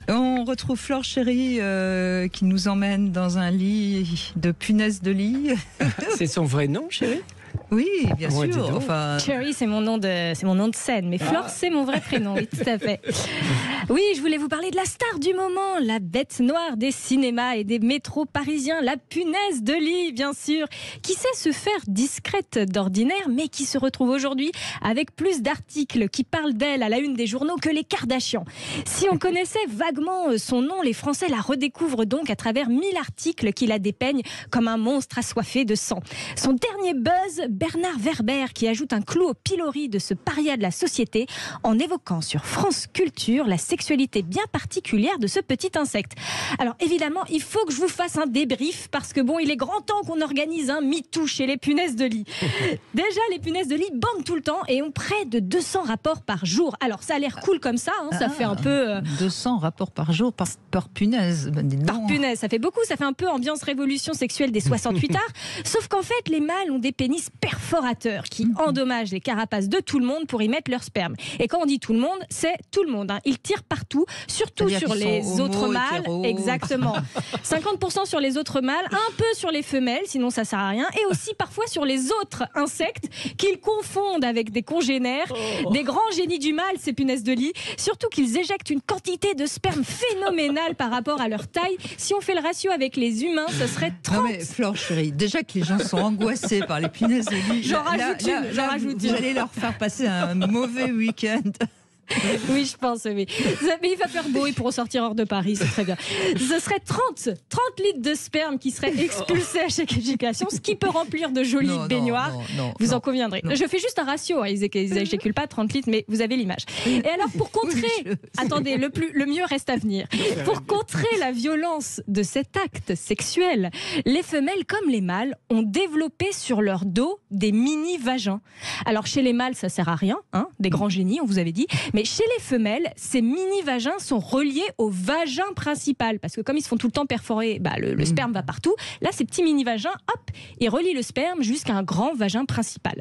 On retrouve Flore Chéri qui nous emmène dans un lit de punaises de lit. C'est son vrai nom, Chéri? Oui, bien Ouais, sûr. Enfin... Chéri, c'est mon nom de scène, mais Flore, c'est mon vrai prénom, oui, tout à fait. Oui, je voulais vous parler de la star du moment, la bête noire des cinémas et des métros parisiens, la punaise de lit, bien sûr, qui sait se faire discrète d'ordinaire, mais qui se retrouve aujourd'hui avec plus d'articles qui parlent d'elle à la une des journaux que les Kardashians. Si on connaissait vaguement son nom, les Français la redécouvrent donc à travers 1000 articles qui la dépeignent comme un monstre assoiffé de sang. Son dernier buzz, Bernard Werber, qui ajoute un clou au pilori de ce paria de la société en évoquant sur France Culture la sexualité bien particulière de ce petit insecte. Alors évidemment, il faut que je vous fasse un débrief parce que bon, il est grand temps qu'on organise un MeToo chez les punaises de lit. Déjà, les punaises de lit bandent tout le temps et ont près de 200 rapports par jour. Alors ça a l'air cool comme ça, hein, ça fait un peu... 200 rapports par jour par punaise. Par punaise, ça fait beaucoup, ça fait un peu ambiance révolution sexuelle des 68 arts. Sauf qu'en fait, les mâles ont des pénis perforateurs qui endommagent les carapaces de tout le monde pour y mettre leur sperme. Et quand on dit tout le monde, c'est tout le monde. Hein. Ils tirent partout, surtout sur les autres mâles. Exactement. 50% sur les autres mâles, un peu sur les femelles, sinon ça sert à rien. Et aussi parfois sur les autres insectes qu'ils confondent avec des congénères, des grands génies du mal, ces punaises de lit. Surtout qu'ils éjectent une quantité de sperme phénoménale par rapport à leur taille. Si on fait le ratio avec les humains, ce serait 30. Non mais Flore Chéri, déjà que les gens sont angoissés par les punaises de lit. J'en rajoute une. Vous allez leur faire passer un mauvais week-end. Oui, je pense, oui. Mais il va faire beau et pour ressortir hors de Paris, c'est très bien. Ce serait 30 litres de sperme qui seraient expulsés à chaque éjaculation, ce qui peut remplir de jolis baignoires. Vous en conviendrez. Je fais juste un ratio, hein. Ils n'éjaculent pas 30 litres, mais vous avez l'image. Et alors, pour contrer... Attendez, le mieux reste à venir. Pour contrer la violence de cet acte sexuel, les femelles comme les mâles ont développé sur leur dos des mini-vagins. Alors, chez les mâles, ça sert à rien, hein, des grands génies, on vous avait dit. Mais chez les femelles, ces mini-vagins sont reliés au vagin principal. Parce que comme ils se font tout le temps perforer, le sperme va partout. Là, ces petits mini-vagins, hop, ils relient le sperme jusqu'à un grand vagin principal.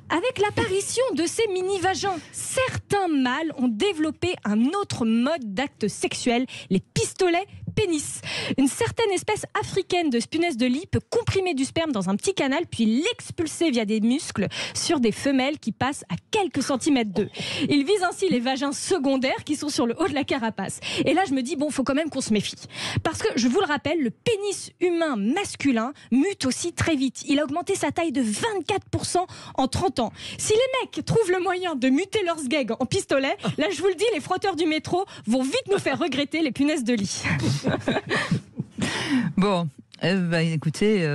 Avec l'apparition de ces mini-vagins, certains mâles ont développé un autre mode d'acte sexuel, les pistolets pénis. Une certaine espèce africaine de punaise de lit peut comprimer du sperme dans un petit canal puis l'expulser via des muscles sur des femelles qui passent à quelques centimètres d'eux. Il vise ainsi les vagins secondaires qui sont sur le haut de la carapace. Et là, je me dis, bon, faut quand même qu'on se méfie. Parce que, je vous le rappelle, le pénis humain masculin mute aussi très vite. Il a augmenté sa taille de 24% en 30 ans. Si les mecs trouvent le moyen de muter leur sgeg en pistolet, là, je vous le dis, les frotteurs du métro vont vite nous faire regretter les punaises de lit. Bon, écoutez,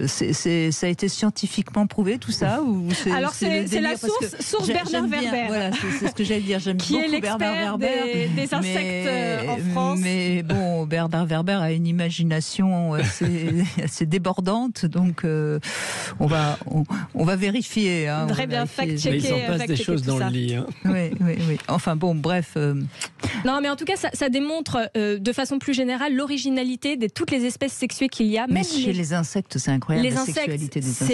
ça a été scientifiquement prouvé tout ça ou Alors c'est la source Bernard Werber. Voilà, c'est ce que j'allais dire. J'aime qui beaucoup est l'expert des insectes en France. Mais bon, Bernard Werber a une imagination assez débordante, donc on va vérifier. Hein, très bien, fact-checker. Il s'en passe des choses dans le lit. Hein. Oui. Enfin bon, bref. Non, mais en tout cas, ça démontre de façon plus générale l'originalité de toutes les espèces sexuées qu'il y a. Mais chez les insectes, c'est incroyable. Les insectes, sexualité des insectes.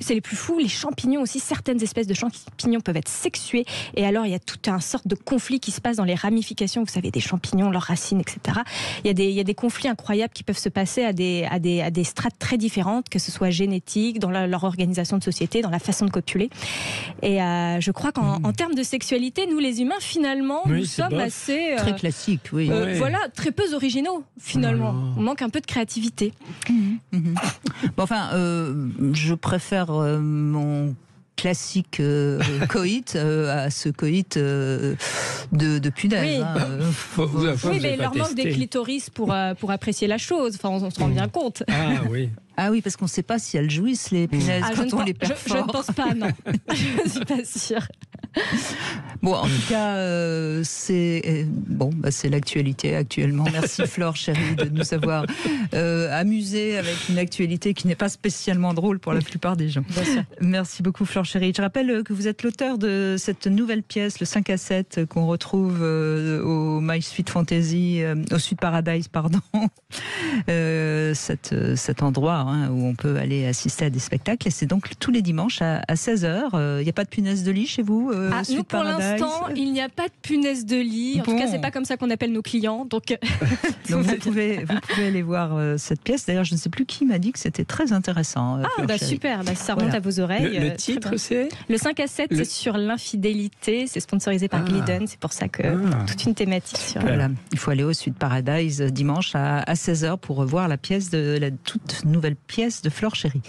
C'est les plus fous. Les champignons aussi, certaines espèces de champignons peuvent être sexués. Et alors, il y a tout un sorte de conflit qui se passe dans les ramifications, vous savez, des champignons, leurs racines, etc. Il y a des conflits incroyables qui peuvent se passer à des strates très différentes, que ce soit génétique, dans leur organisation de société, dans la façon de copuler. Et je crois qu'en termes de sexualité, nous les humains, finalement, nous sommes assez... très classiques, oui. Voilà, très peu originaux, finalement. On manque un peu de créativité. Bon, enfin, je préfère mon classique coït à ce coït de punaise. Oui, mais il leur manque des clitoris pour apprécier la chose. Enfin, on se rend bien compte. Ah oui. Ah oui, parce qu'on ne sait pas si elles jouissent les punaises quand on les perfore. Je ne pense pas, non. Je ne suis pas sûre. Bon, en tout cas, c'est l'actualité actuellement. Merci Flore Chéri de nous avoir amusés avec une actualité qui n'est pas spécialement drôle pour la plupart des gens. Merci beaucoup Flore Chéri. Je rappelle que vous êtes l'auteur de cette nouvelle pièce, le 5 à 7, qu'on retrouve au My Sweet Fantasy, au Sweet Paradise, pardon. Cet endroit hein, où on peut aller assister à des spectacles. Et c'est donc tous les dimanches à 16h. Il n'y a pas de punaise de lit chez vous nous, pour l'instant, il n'y a pas de punaise de lit. En tout cas, c'est pas comme ça qu'on appelle nos clients. Donc vous pouvez aller voir cette pièce. D'ailleurs, je ne sais plus qui m'a dit que c'était très intéressant. Super, ça remonte à vos oreilles. Le titre, c'est le 5 à 7, c'est sur l'infidélité. C'est sponsorisé par Glidden. C'est pour ça que toute une thématique sur... Voilà. Il faut aller au Suite Paradise dimanche à 16h pour revoir la pièce de la toute nouvelle pièce de Flore Chéri.